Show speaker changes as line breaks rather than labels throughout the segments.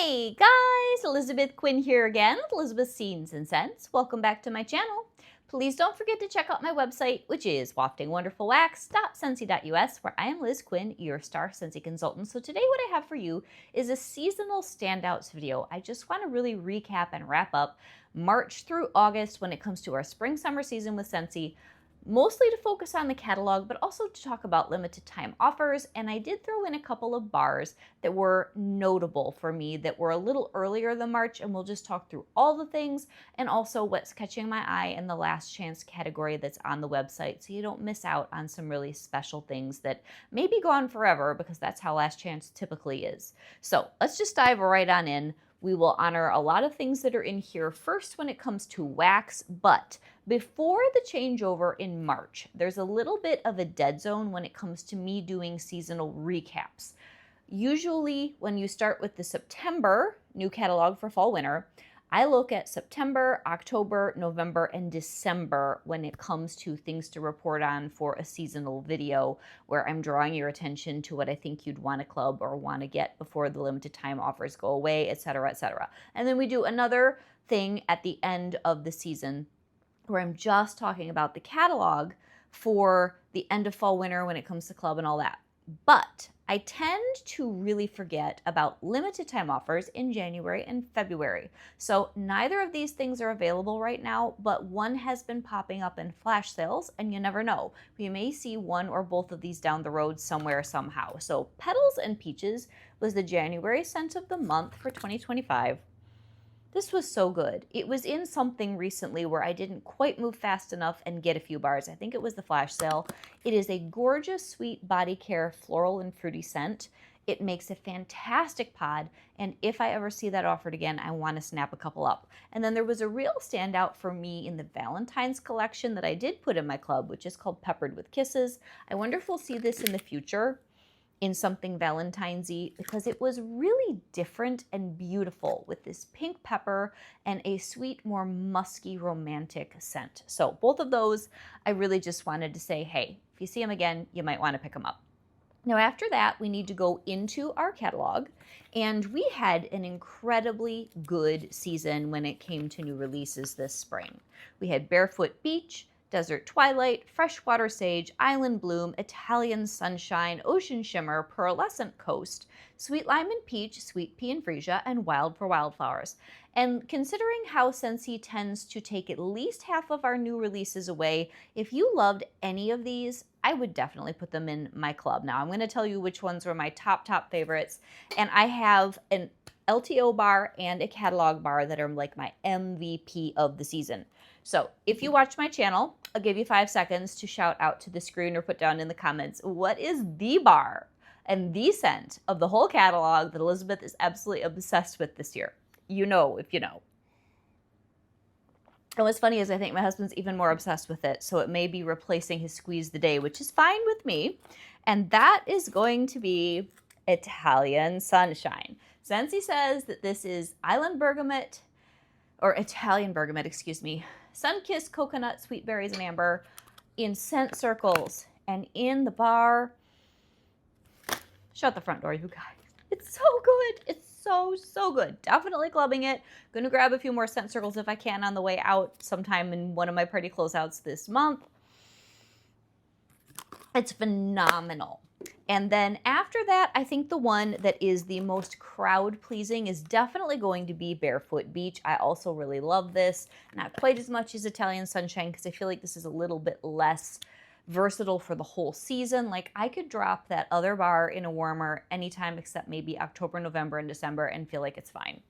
Hey guys, Elizabeth Quinn here again with Elizabeth's Scenes and Scents. Welcome back to my channel. Please don't forget to check out my website, which is waftingwonderfulwax.scentsy.us, where I am Liz Quinn, your star Scentsy consultant. So today what I have for you is a seasonal standouts video. I just want to really recap and wrap up March through August when it comes to our spring-summer season with Scentsy, mostly to focus on the catalog, but also to talk about limited time offers. And I did throw in a couple of bars that were notable for me that were a little earlier than March, and we'll just talk through all the things and also what's catching my eye in the last chance category that's on the website, so you don't miss out on some really special things that may be gone forever, because that's how last chance typically is. So let's just dive right on in. We will honor a lot of things that are in here first when it comes to wax, but before the changeover in March, there's a little bit of a dead zone when it comes to me doing seasonal recaps. Usually when you start with the September new catalog for fall winter, I look at September, October, November, and December when it comes to things to report on for a seasonal video where I'm drawing your attention to what I think you'd want to club or want to get before the limited time offers go away, etc., etc. And then we do another thing at the end of the season where I'm just talking about the catalog for the end of fall winter when it comes to club and all that. But I tend to really forget about limited time offers in January and February. So neither of these things are available right now, but one has been popping up in flash sales, and you never know. We may see one or both of these down the road somewhere somehow. So Petals and Peaches was the January scent of the month for 2025. This was so good. It was in something recently where I didn't quite move fast enough and get a few bars. I think it was the flash sale. It is a gorgeous, sweet body care floral and fruity scent. It makes a fantastic pod, and if I ever see that offered again, I want to snap a couple up. And then there was a real standout for me in the Valentine's collection that I did put in my club, which is called Peppered with Kisses. I wonder if we'll see this in the future in something Valentine's-y, because it was really different and beautiful with this pink pepper and a sweet, more musky, romantic scent. So both of those, I really just wanted to say, hey, if you see them again, you might want to pick them up. Now after that, we need to go into our catalog, and we had an incredibly good season when it came to new releases this spring. We had Barefoot Beach, Desert Twilight, Freshwater Sage, Island Bloom, Italian Sunshine, Ocean Shimmer, Pearlescent Coast, Sweet Lime and Peach, Sweet Pea and Freesia, and Wild for Wildflowers. And considering how Scentsy tends to take at least half of our new releases away, if you loved any of these, I would definitely put them in my club. Now I'm going to tell you which ones were my top favorites, and I have an LTO bar and a catalog bar that are like my MVP of the season. So if you watch my channel, I'll give you 5 seconds to shout out to the screen or put down in the comments, what is the bar and the scent of the whole catalog that Elizabeth is absolutely obsessed with this year? You know if you know. And what's funny is I think my husband's even more obsessed with it, so it may be replacing his Squeeze the Day, which is fine with me. And that is going to be Italian Sunshine. Scentsy says that this is Island Bergamot, or Italian Bergamot, excuse me, sun-kissed coconut, sweet berries, and amber in scent circles and in the bar. Shut the front door, you guys. It's so good. It's so good. Definitely clubbing it. Gonna grab a few more scent circles if I can on the way out sometime in one of my party closeouts this month. It's phenomenal. And then after that, I think the one that is the most crowd-pleasing is definitely going to be Barefoot Beach. I also really love this. Not quite as much as Italian Sunshine, because I feel like this is a little bit less versatile for the whole season. Like, I could drop that other bar in a warmer anytime except maybe October, November, and December and feel like it's fine.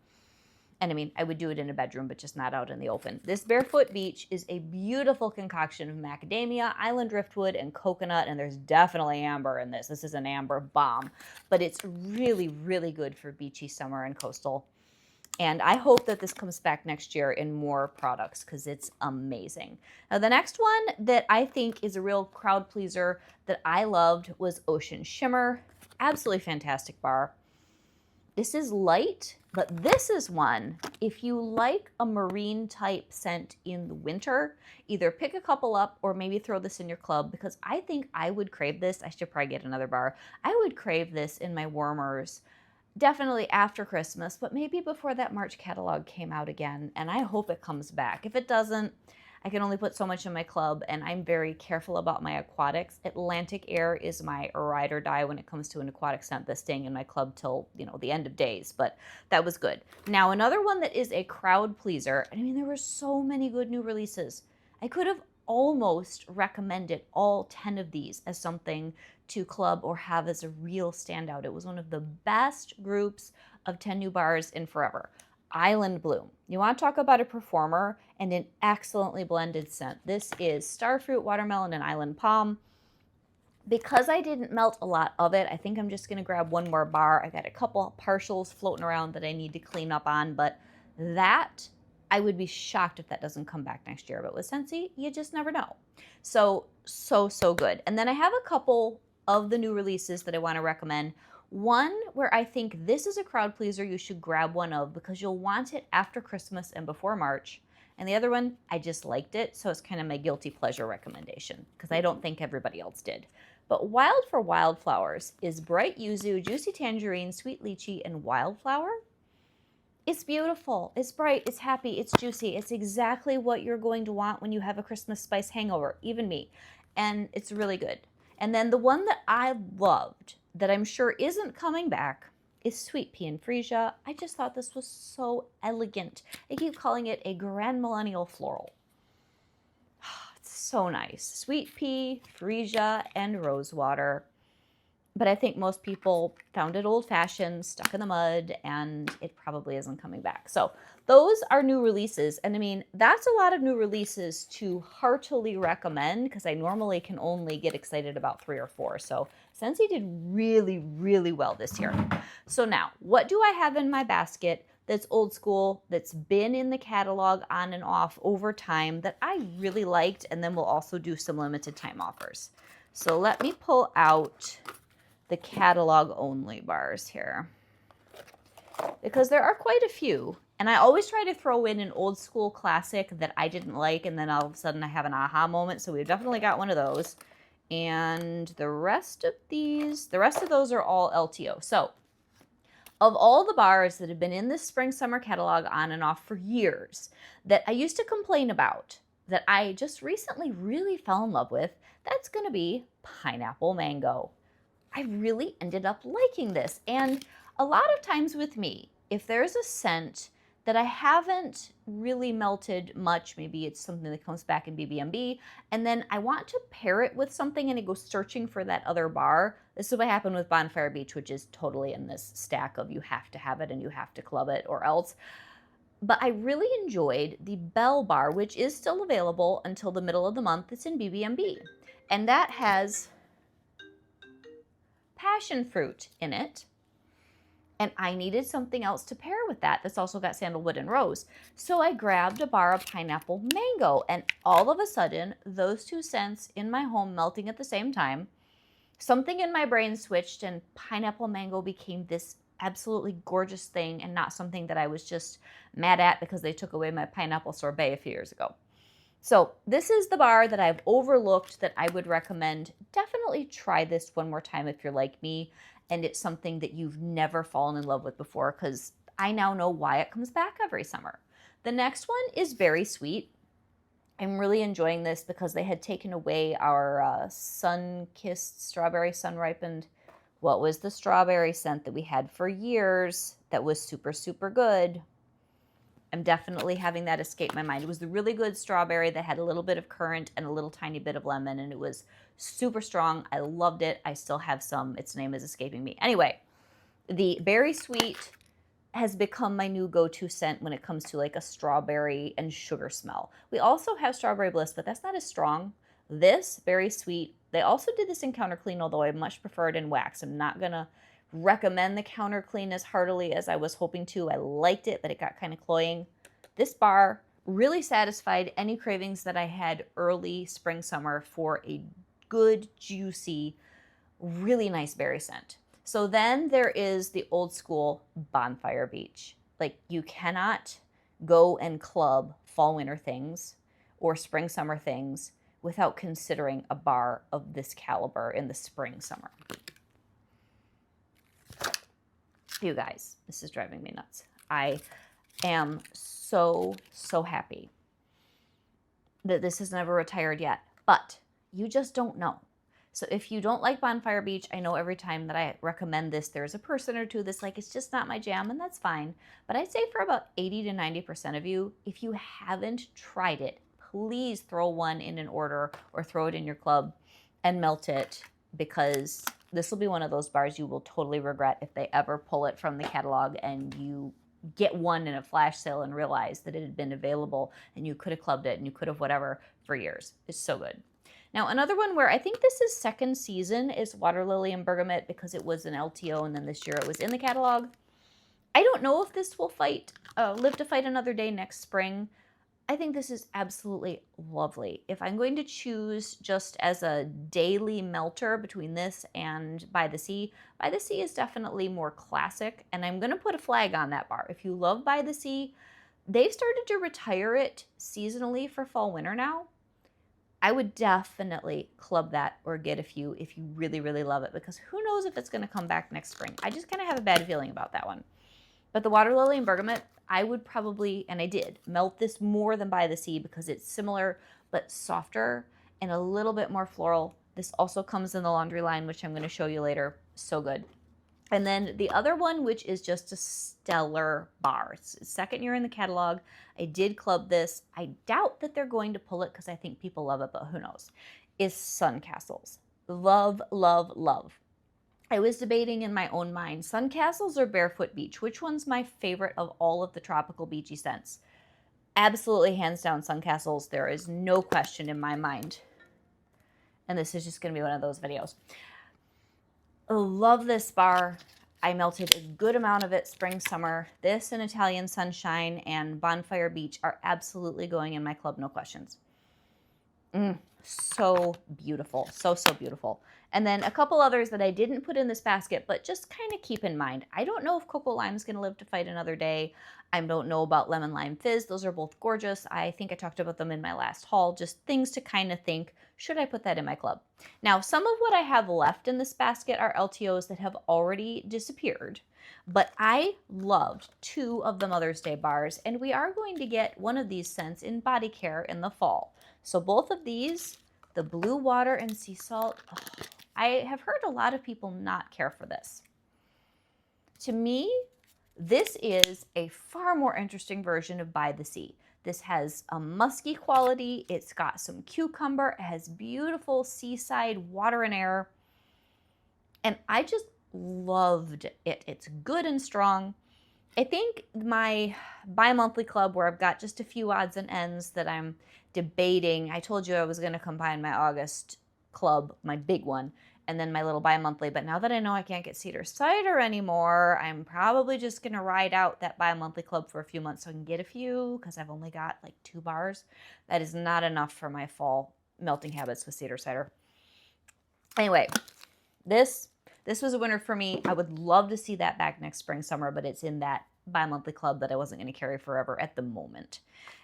And I mean, I would do it in a bedroom, but just not out in the open. This Barefoot Beach is a beautiful concoction of macadamia, island driftwood, and coconut, and there's definitely amber in this. This is an amber bomb, but it's really, really good for beachy summer and coastal. And I hope that this comes back next year in more products, because it's amazing. Now, the next one that I think is a real crowd pleaser that I loved was Ocean Shimmer. Absolutely fantastic bar. This is light, but this is one, if you like a marine type scent in the winter, either pick a couple up or maybe throw this in your club, because I think I would crave this. I should probably get another bar. I would crave this in my warmers definitely after Christmas, but maybe before that March catalog came out again, and I hope it comes back. If it doesn't, I can only put so much in my club, and I'm very careful about my aquatics. Atlantic Air is my ride or die when it comes to an aquatic scent that's staying in my club till, the end of days, but that was good. Now, another one that is a crowd pleaser, I mean, there were so many good new releases. I could have almost recommended all 10 of these as something to club or have as a real standout. It was one of the best groups of 10 new bars in forever. Island Bloom. You want to talk about a performer and an excellently blended scent. This is Starfruit, Watermelon, and Island Palm. Because I didn't melt a lot of it, I think I'm just going to grab one more bar. I got a couple partials floating around that I need to clean up on, but that, I would be shocked if that doesn't come back next year. But with Scentsy, you just never know. So good. And then I have a couple of the new releases that I want to recommend. One where I think this is a crowd pleaser you should grab one of because you'll want it after Christmas and before March. And the other one, I just liked it, so it's kind of my guilty pleasure recommendation because I don't think everybody else did. But Wild for Wildflowers is bright yuzu, juicy tangerine, sweet lychee, and wildflower. It's beautiful, it's bright, it's happy, it's juicy. It's exactly what you're going to want when you have a Christmas spice hangover, even me. And it's really good. And then the one that I loved, that I'm sure isn't coming back, is Sweet Pea and Freesia. I just thought this was so elegant. I keep calling it a Grand Millennial Floral. It's so nice. Sweet Pea, Freesia, and Rosewater. But I think most people found it old-fashioned, stuck in the mud, and it probably isn't coming back. So those are new releases. And I mean, that's a lot of new releases to heartily recommend because I normally can only get excited about 3 or 4. So Scentsy did really, really well this year. So now, what do I have in my basket that's old school, that's been in the catalog on and off over time that I really liked, and then we'll also do some limited time offers. So let me pull out the catalog only bars here because there are quite a few, and I always try to throw in an old school classic that I didn't like, and then all of a sudden I have an aha moment. So we've definitely got one of those, and the rest of those are all LTO. So of all the bars that have been in this spring summer catalog on and off for years that I used to complain about, that I just recently really fell in love with, that's going to be Pineapple Mango. I really ended up liking this. And a lot of times with me, if there's a scent that I haven't really melted much, maybe it's something that comes back in BBMB, and then I want to pair it with something and I go searching for that other bar. This is what happened with Bonfire Beach, which is totally in this stack of you have to have it and you have to club it or else. But I really enjoyed the Bell Bar, which is still available until the middle of the month. It's in BBMB. And that has passion fruit in it, and I needed something else to pair with that that's also got sandalwood and rose. So I grabbed a bar of Pineapple Mango, and all of a sudden, those two scents in my home melting at the same time, something in my brain switched, and Pineapple Mango became this absolutely gorgeous thing and not something that I was just mad at because they took away my pineapple sorbet a few years ago. So this is the bar that I've overlooked that I would recommend. Definitely try this one more time if you're like me and it's something that you've never fallen in love with before, because I now know why it comes back every summer. The next one is Berry Sweet. I'm really enjoying this because they had taken away our sun-kissed strawberry, sun-ripened. What was the strawberry scent that we had for years that was super, super good? I'm definitely having that escape my mind. It was the really good strawberry that had a little bit of currant and a little tiny bit of lemon, and it was super strong. I loved it. I still have some. Its name is escaping me. Anyway, the Berry Sweet has become my new go-to scent when it comes to like a strawberry and sugar smell. We also have Strawberry Bliss, but that's not as strong. This Berry Sweet, they also did this in Counter Clean, although I much prefer it in wax. I'm not gonna recommend the Counter Clean as heartily as I was hoping to. I liked it, but it got kind of cloying. This bar really satisfied any cravings that I had early spring, summer for a good, juicy, really nice berry scent. So then there is the old school Bonfire Beach. Like, you cannot go and club fall, winter things or spring, summer things without considering a bar of this caliber in the spring, summer. You guys, this is driving me nuts. I am so, so happy that this has never retired yet, but you just don't know. So if you don't like Bonfire Beach, I know every time that I recommend this, there's a person or two that's like, it's just not my jam, and that's fine. But I'd say for about 80 to 90% of you, if you haven't tried it, please throw one in an order or throw it in your club and melt it, because this will be one of those bars you will totally regret if they ever pull it from the catalog and you get one in a flash sale and realize that it had been available and you could have clubbed it and you could have whatever for years. It's so good. Now, another one where I think this is second season is Water Lily and Bergamot, because it was an LTO and then this year it was in the catalog. I don't know if this will live to fight another day next spring. I think this is absolutely lovely. If I'm going to choose just as a daily melter between this and By the Sea is definitely more classic, and I'm going to put a flag on that bar. If you love By the Sea, they've started to retire it seasonally for fall winter now. I would definitely club that or get a few if you really, really love it, because who knows if it's going to come back next spring. I just kind of have a bad feeling about that one. But the Water Lily and Bergamot, I would probably, and I did, melt this more than By the Sea because it's similar but softer and a little bit more floral. This also comes in the laundry line, which I'm going to show you later. So good. And then the other one, which is just a stellar bar. It's second year in the catalog. I did club this. I doubt that they're going to pull it because I think people love it, but who knows, is Sun Castles. Love, love, love. I was debating in my own mind, Sun Castles or Barefoot Beach? Which one's my favorite of all of the tropical beachy scents? Absolutely, hands down, Sun Castles. There is no question in my mind. And this is just going to be one of those videos. I love this bar. I melted a good amount of it spring, summer. This and Italian Sunshine and Bonfire Beach are absolutely going in my club, no questions. So beautiful. So, so beautiful. And then a couple others that I didn't put in this basket, but just kind of keep in mind. I don't know if Cocoa Lime is going to live to fight another day. I don't know about Lemon Lime Fizz. Those are both gorgeous. I think I talked about them in my last haul. Just things to kind of think, should I put that in my club? Now, some of what I have left in this basket are LTOs that have already disappeared, but I loved two of the Mother's Day bars, and we are going to get one of these scents in body care in the fall. So both of these, the Blue Water and Sea Salt, I have heard a lot of people not care for this. To me, this is a far more interesting version of By the Sea. This has a musky quality. It's got some cucumber. It has beautiful seaside water and air. And I just loved it. It's good and strong. I think my bi-monthly club, where I've got just a few odds and ends that I'm debating, I told you I was going to combine my August club, my big one, and then my little bi-monthly. But now that I know I can't get cedar cider anymore, I'm probably just going to ride out that bi-monthly club for a few months so I can get a few, because I've only got like 2 bars. That is not enough for my fall melting habits with cedar cider. Anyway, this was a winner for me. I would love to see that back next spring, summer, but it's in that bi-monthly club that I wasn't going to carry forever at the moment.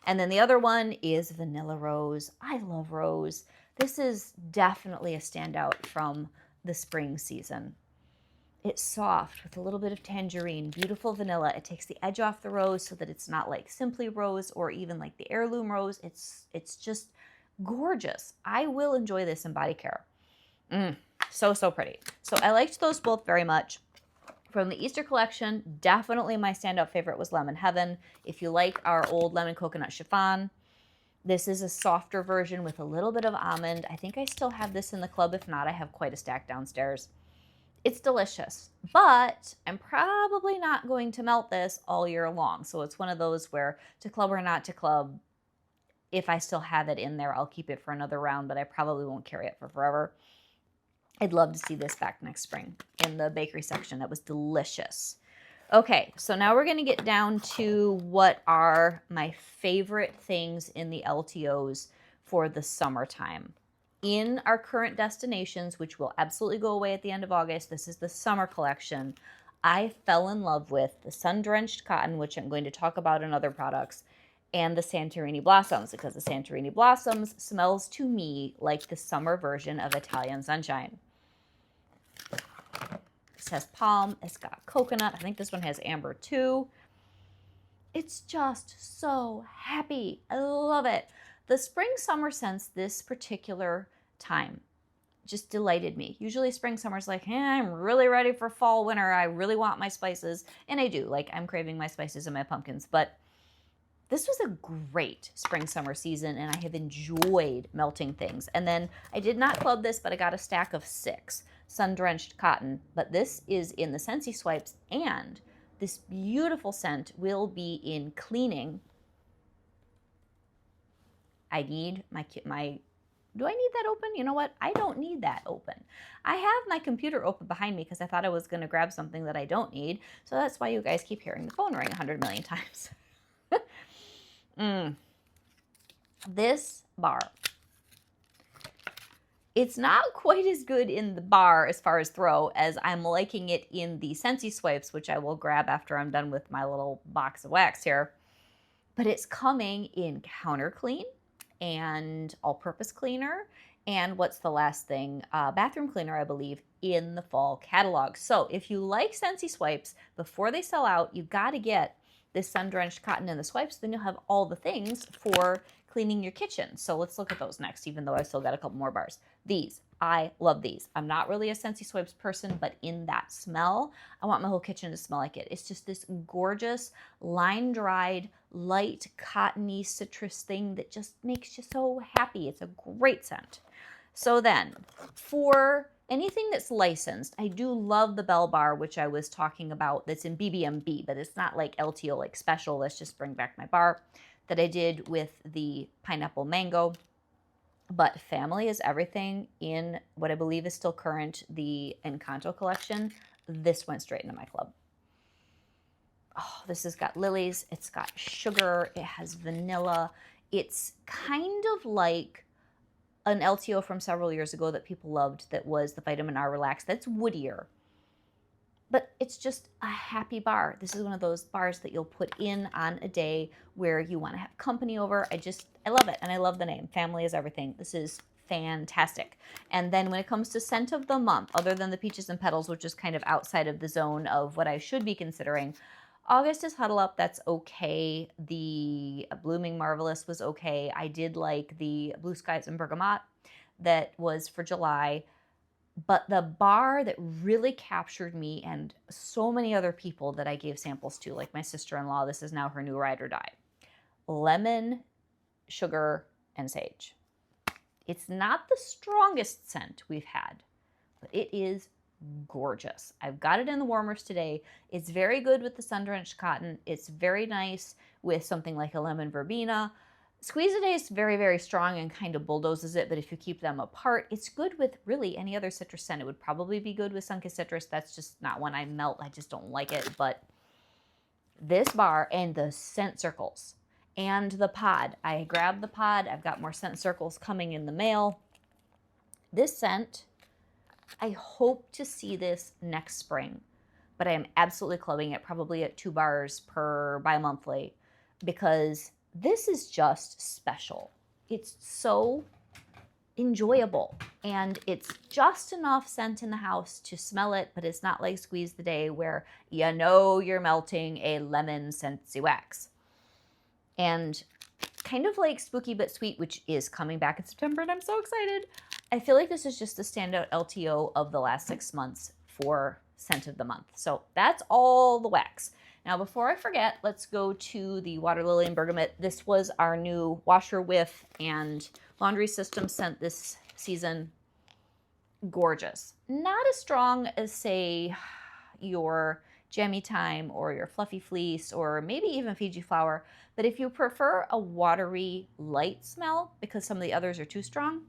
And then the other one is Vanilla Rose. I love Rose. This is definitely a standout from the spring season. It's soft with a little bit of tangerine, beautiful vanilla. It takes the edge off the rose so that it's not like Simply Rose or even like the Heirloom Rose. It's just gorgeous. I will enjoy this in body care. So, so pretty. So I liked those both very much. From the Easter collection, definitely my standout favorite was Lemon Heaven. If you like our old lemon coconut chiffon, this is a softer version with a little bit of almond. I think I still have this in the club. If not, I have quite a stack downstairs. It's delicious, but I'm probably not going to melt this all year long. So it's one of those where to club or not to club, if I still have it in there, I'll keep it for another round, but I probably won't carry it for forever. I'd love to see this back next spring in the bakery section. That was delicious. Okay, so now we're going to get down to what are my favorite things in the LTOs for the summertime. In our current destinations, which will absolutely go away at the end of August, this is the summer collection. I fell in love with the Sun-Drenched Cotton, which I'm going to talk about in other products, and the Santorini Blossoms, because the Santorini Blossoms smells to me like the summer version of Italian Sunshine. This has palm, it's got coconut. I think this one has amber too. It's just so happy. I love it. The spring summer scents this particular time just delighted me. Usually spring summer's like, I'm really ready for fall, winter. I really want my spices. And I do. Like, I'm craving my spices and my pumpkins. But this was a great spring summer season, and I have enjoyed melting things. And then I did not club this, but I got a stack of 6 sun-drenched cotton. But this is in the Scentsy Swipes, and this beautiful scent will be in cleaning. I need my do I need that open? You know what? I don't need that open. I have my computer open behind me because I thought I was going to grab something that I don't need. So that's why you guys keep hearing the phone ring 100 million times. This bar. It's not quite as good in the bar as far as throw as I'm liking it in the Scentsy Swipes, which I will grab after I'm done with my little box of wax here. But it's coming in counter clean and all-purpose cleaner, and what's the last thing? Bathroom cleaner, I believe, in the fall catalog. So if you like Scentsy Swipes, before they sell out, you've got to get this sun-drenched cotton in the swipes, then you'll have all the things for cleaning your kitchen. So let's look at those next, even though I still got a couple more bars. These, I love these. I'm not really a Scentsy Swipes person, but in that smell, I want my whole kitchen to smell like it. It's just this gorgeous, line-dried, light, cottony citrus thing that just makes you so happy. It's a great scent. So then, for anything that's licensed, I do love the Bell Bar, which I was talking about, that's in BBMB, but it's not like LTO, like special. Let's just bring back my bar that I did with the pineapple mango. But Family is Everything in what I believe is still current, the Encanto collection. This went straight into my club. Oh, this has got lilies, it's got sugar, it has vanilla. It's kind of like an LTO from several years ago that people loved that was the Vitamin R Relax. That's woodier. But it's just a happy bar. This is one of those bars that you'll put in on a day where you want to have company over. I love it, and I love the name. Family is Everything. This is fantastic. And then when it comes to scent of the month, other than the Peaches and Petals, which is kind of outside of the zone of what I should be considering, August is Huddle Up. That's okay. The Blooming Marvelous was okay. I did like the Blue Skies and Bergamot that was for July. But the bar that really captured me and so many other people that I gave samples to, like my sister-in-law, this is now her new ride or die. Lemon, sugar, and sage. It's not the strongest scent we've had, but it is gorgeous. I've got it in the warmers today. It's very good with the sun-drenched cotton. It's very nice with something like a lemon verbena. Squeeze a Day is very, very strong and kind of bulldozes it, but if you keep them apart, it's good with really any other citrus scent. It would probably be good with Sunkist Citrus. That's just not one I melt. I just don't like it. But this bar and the scent circles and the pod. I grabbed the pod. I've got more scent circles coming in the mail. This scent, I hope to see this next spring, but I am absolutely clubbing it probably at 2 bars per bi-monthly because this is just special. It's so enjoyable, and it's just enough scent in the house to smell it, but it's not like Squeeze the Day where you know you're melting a lemon scentsy wax. And kind of like Spooky But Sweet, which is coming back in September, and I'm so excited. I feel like this is just the standout LTO of the last 6 months for scent of the month. So that's all the wax. Now, before I forget, let's go to the Water Lily and Bergamot. This was our new washer whiff and laundry system scent this season. Gorgeous. Not as strong as, say, your Jammy Time or your Fluffy Fleece or maybe even Fiji Flower. But if you prefer a watery, light smell, because some of the others are too strong,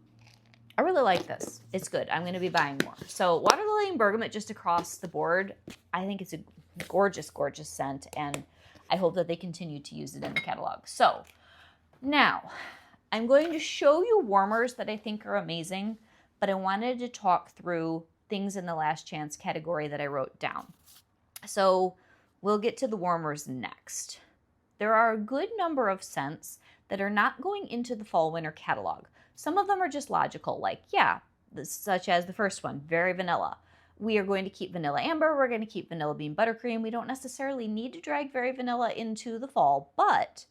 I really like this. It's good. I'm going to be buying more. So Water Lily and Bergamot just across the board. I think it's a gorgeous, gorgeous scent, and I hope that they continue to use it in the catalog. So now I'm going to show you warmers that I think are amazing, but I wanted to talk through things in the last chance category that I wrote down. So we'll get to the warmers next. There are a good number of scents that are not going into the fall winter catalog. Some of them are just logical, like, yeah, such as the first one, very vanilla. We are going to keep vanilla amber. We're going to keep vanilla bean buttercream. We don't necessarily need to drag very vanilla into the fall, but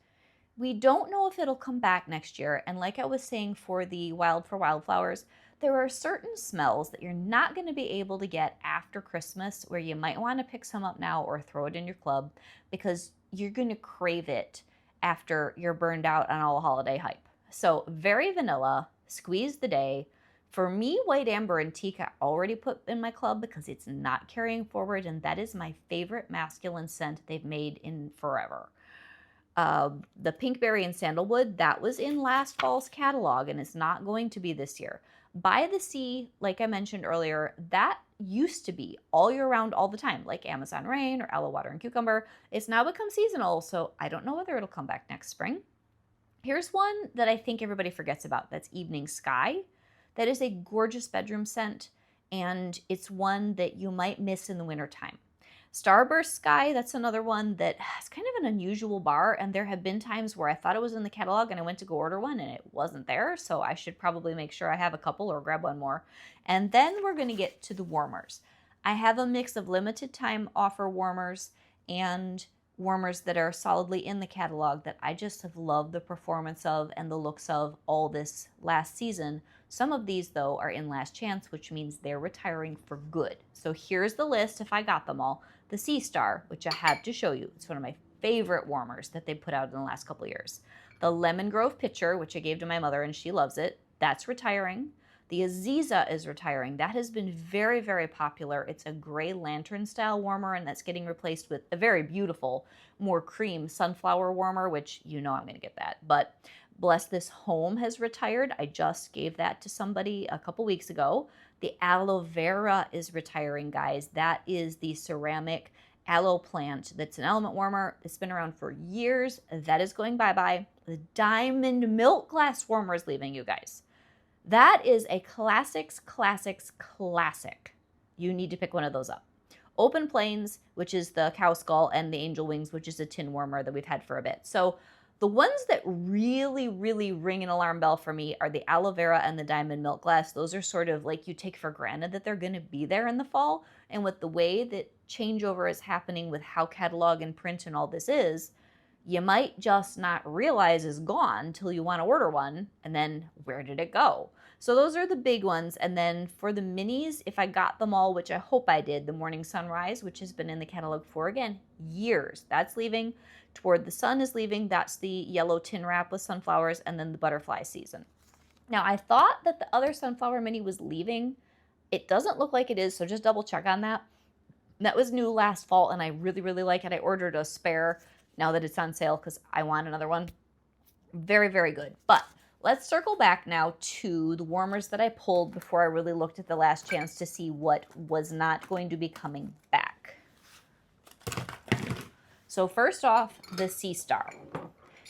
we don't know if it'll come back next year. And like I was saying for the Wild for Wildflowers, there are certain smells that you're not going to be able to get after Christmas where you might want to pick some up now or throw it in your club because you're going to crave it after you're burned out on all the holiday hype. So very vanilla, squeeze the day. For me, white amber and teak I already put in my club because it's not carrying forward, and that is my favorite masculine scent they've made in forever. The pinkberry and sandalwood, that was in last fall's catalog and it's not going to be this year. By the Sea, like I mentioned earlier, that used to be all year round all the time, like Amazon Rain or Aloe Water and Cucumber. It's now become seasonal, so I don't know whether it'll come back next spring. Here's one that I think everybody forgets about. That's Evening Sky. That is a gorgeous bedroom scent, and it's one that you might miss in the wintertime. Starburst Sky, that's another one that has kind of an unusual bar, and there have been times where I thought it was in the catalog and I went to go order one and it wasn't there, so I should probably make sure I have a couple or grab one more. And then we're going to get to the warmers. I have a mix of limited time offer warmers and warmers that are solidly in the catalog that I just have loved the performance of and the looks of all this last season. Some of these, though, are in last chance, which means they're retiring for good. So here's the list if I got them all. The Sea Star, which I have to show you. It's one of my favorite warmers that they put out in the last couple of years. The Lemon Grove Pitcher, which I gave to my mother and she loves it. That's retiring. The Aziza is retiring. That has been very, very popular. It's a gray lantern style warmer, and that's getting replaced with a very beautiful, more cream sunflower warmer, which you know I'm going to get that. But Bless This Home has retired. I just gave that to somebody a couple weeks ago. The aloe vera is retiring, guys. That is the ceramic aloe plant that's an element warmer. It's been around for years. That is going bye-bye. The diamond milk glass warmer is leaving, you guys. That is a classics. You need to pick one of those up. Open Plains, which is the cow skull, and the angel wings, which is a tin warmer that we've had for a bit. So the ones that really, really ring an alarm bell for me are the aloe vera and the diamond milk glass. Those are sort of like you take for granted that they're going to be there in the fall. And with the way that changeover is happening with how catalog and print and all this is, you might just not realize is gone till you want to order one, and then where did it go? So those are the big ones. And then for the minis, if I got them all, which I hope I did, the Morning Sunrise, which has been in the catalog for, again, years, that's leaving. Toward the Sun is leaving. That's the yellow tin wrap with sunflowers, and then the Butterfly Season. Now, I thought that the other sunflower mini was leaving. It doesn't look like it is, so just double check on that. That was new last fall, and I really, really like it. I ordered a spare now that it's on sale because I want another one. Very, very good. But let's circle back now to the warmers that I pulled before I really looked at the last chance to see what was not going to be coming back. So first off, the Sea Star,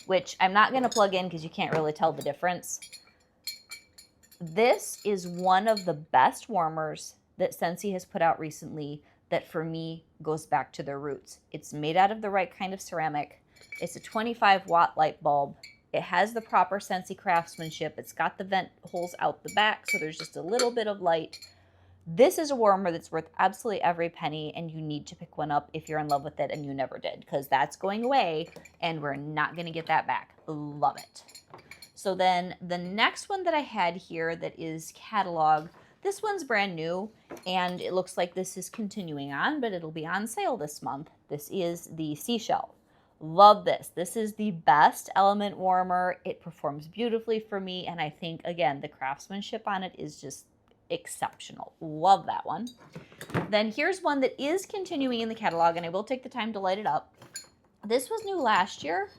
which I'm not going to plug in because you can't really tell the difference. This is one of the best warmers that Scentsy has put out recently that for me goes back to their roots. It's made out of the right kind of ceramic. It's a 25-watt light bulb. It has the proper Scentsy craftsmanship. It's got the vent holes out the back, so there's just a little bit of light. This is a warmer that's worth absolutely every penny, and you need to pick one up if you're in love with it, and you never did, because that's going away, and we're not going to get that back. Love it. So then the next one that I had here that is catalog, this one's brand new, and it looks like this is continuing on, but it'll be on sale this month. This is the Seashell. Love this. This is the best element warmer. It performs beautifully for me, and I think, again, the craftsmanship on it is just exceptional. Love that one. Then here's one that is continuing in the catalog, and I will take the time to light it up. This was new last year,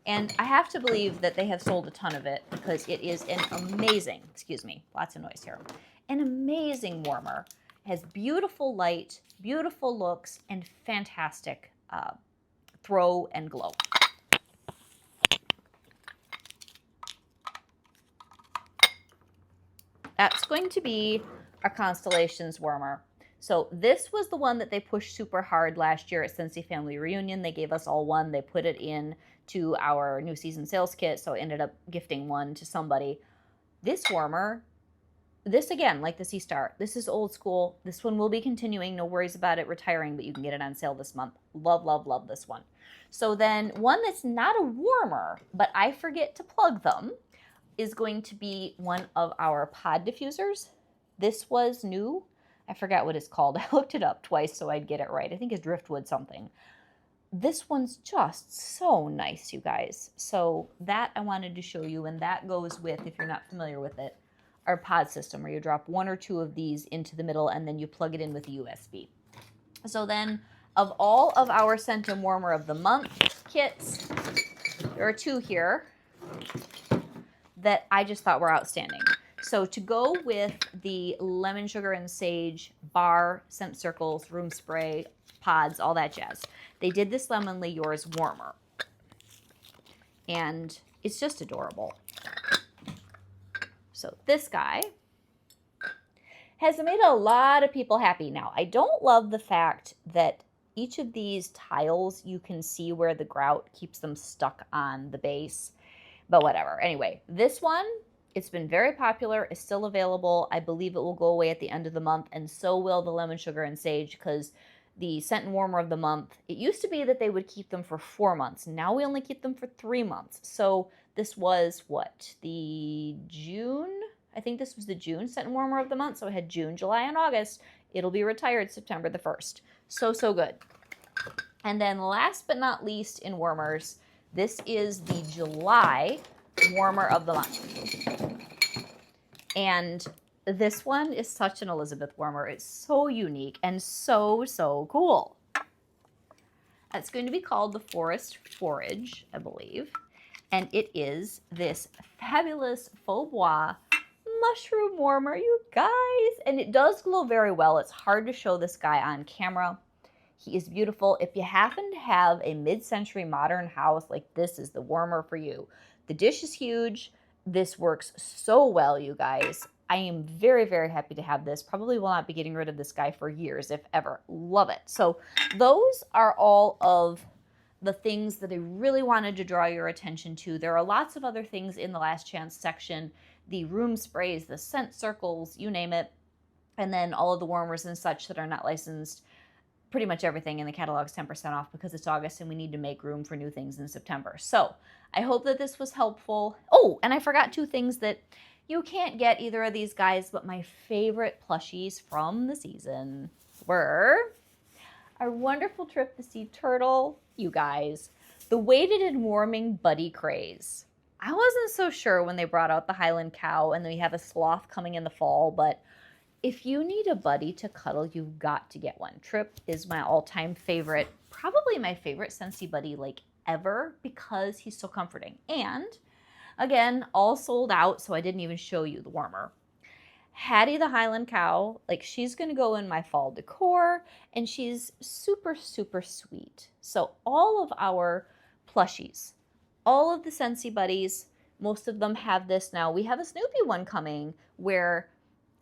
and I have to believe that they have sold a ton of it because it is an amazing, excuse me, lots of noise here, an amazing warmer. It has beautiful light, beautiful looks, and fantastic throw and glow. That's going to be our Constellations warmer. So this was the one that they pushed super hard last year at Scentsy Family Reunion. They gave us all one. They put it in to our new season sales kit, so I ended up gifting one to somebody. This warmer This again, like the Sea Star, this is old school. This one will be continuing. No worries about it retiring, but you can get it on sale this month. Love, love, love this one. So then one that's not a warmer, but I forget to plug them, is going to be one of our pod diffusers. This was new. I forgot what it's called. I looked it up twice so I'd get it right. I think it's driftwood something. This one's just so nice, you guys. So that I wanted to show you, and that goes with, if you're not familiar with it, our pod system, where you drop one or two of these into the middle and then you plug it in with a USB. So then, of all of our scent and warmer of the month kits, there are two here that I just thought were outstanding. So to go with the lemon sugar and sage bar, scent circles, room spray, pods, all that jazz, they did this Lemonly Yours warmer. And it's just adorable. So this guy has made a lot of people happy. Now, I don't love the fact that each of these tiles, you can see where the grout keeps them stuck on the base, but whatever. Anyway, this one, it's been very popular, is still available. I believe it will go away at the end of the month, and so will the lemon sugar and sage, because the scent and warmer of the month, it used to be that they would keep them for 4 months. Now we only keep them for 3 months. So this was what, the June? I think this was the June scent and warmer of the month. So I had June, July, and August. It'll be retired September the 1st. So, so good. And then last but not least in warmers, this is the July warmer of the month. And this one is such an Elizabeth warmer. It's so unique and so, so cool. It's going to be called the Forest Forage, I believe. And it is this fabulous faux bois mushroom warmer, you guys. And it does glow very well. It's hard to show this guy on camera. He is beautiful. If you happen to have a mid-century modern house, like this is the warmer for you. The dish is huge. This works so well, you guys. I am very, very happy to have this. Probably will not be getting rid of this guy for years, if ever. Love it. So those are all of the things that I really wanted to draw your attention to. There are lots of other things in the last chance section. The room sprays, the scent circles, you name it. And then all of the warmers and such that are not licensed. Pretty much everything in the catalog is 10% off because it's August and we need to make room for new things in September. So I hope that this was helpful. Oh, and I forgot two things that you can't get either of these guys, but my favorite plushies from the season were our wonderful Trip the Sea Turtle, you guys, the weighted and warming buddy craze. I wasn't so sure when they brought out the Highland Cow, and then we have a sloth coming in the fall, but if you need a buddy to cuddle, you've got to get one. Trip is my all-time favorite, probably my favorite Scentsy buddy like ever, because he's so comforting. And again, all sold out, so I didn't even show you the warmer. Hattie the Highland Cow, like she's gonna go in my fall decor, and she's super, super sweet. So all of our plushies, all of the Scentsy buddies, most of them have this now. We have a Snoopy one coming where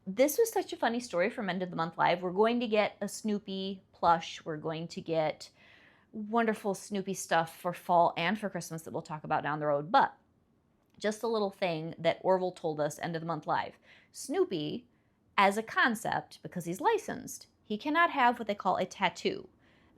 this was such a funny story from End of the Month Live. We're going to get a Snoopy plush. We're going to get wonderful Snoopy stuff for fall and for Christmas that we'll talk about down the road. But just a little thing that Orville told us End of the Month Live. Snoopy, as a concept, because he's licensed, he cannot have what they call a tattoo.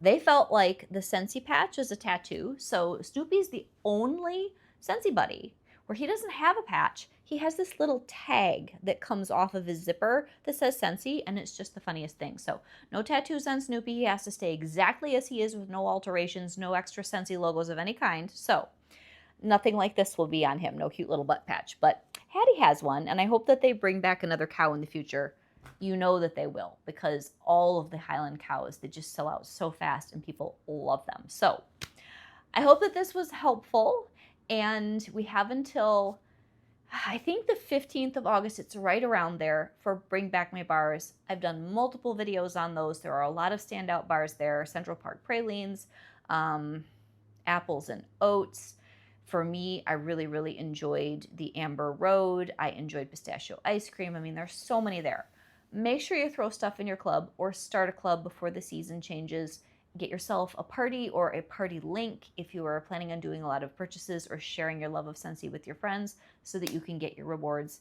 They felt like the Scentsy patch is a tattoo, so Snoopy's the only Scentsy buddy where he doesn't have a patch. He has this little tag that comes off of his zipper that says Scentsy, and it's just the funniest thing. So no tattoos on Snoopy. He has to stay exactly as he is with no alterations, no extra Scentsy logos of any kind. So nothing like this will be on him. No cute little butt patch. But Hattie has one, and I hope that they bring back another cow in the future. You know that they will, because all of the Highland cows, they just sell out so fast and people love them. So I hope that this was helpful, and we have until, I think, the 15th of August. It's right around there for Bring Back My Bars. I've done multiple videos on those. There are a lot of standout bars there. Central Park Pralines, Apples and Oats. For me, I really, really enjoyed the Amber Road. I enjoyed pistachio ice cream. I mean, there's so many there. Make sure you throw stuff in your club or start a club before the season changes. Get yourself a party or a party link if you are planning on doing a lot of purchases or sharing your love of Scentsy with your friends so that you can get your rewards.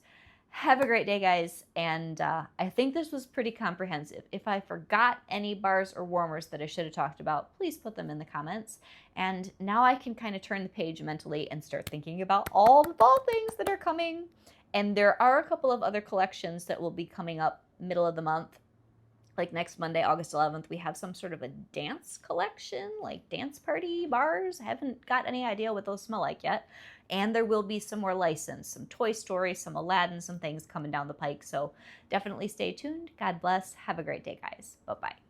Have a great day, guys. And I think this was pretty comprehensive. If I forgot any bars or warmers that I should have talked about, please put them in the comments. And now I can kind of turn the page mentally and start thinking about all the fall things that are coming. And there are a couple of other collections that will be coming up middle of the month. Like next Monday, August 11th, we have some sort of a dance collection, like dance party bars. I haven't got any idea what those smell like yet. And there will be some more license, some Toy Story, some Aladdin, some things coming down the pike. So definitely stay tuned. God bless. Have a great day, guys. Bye-bye.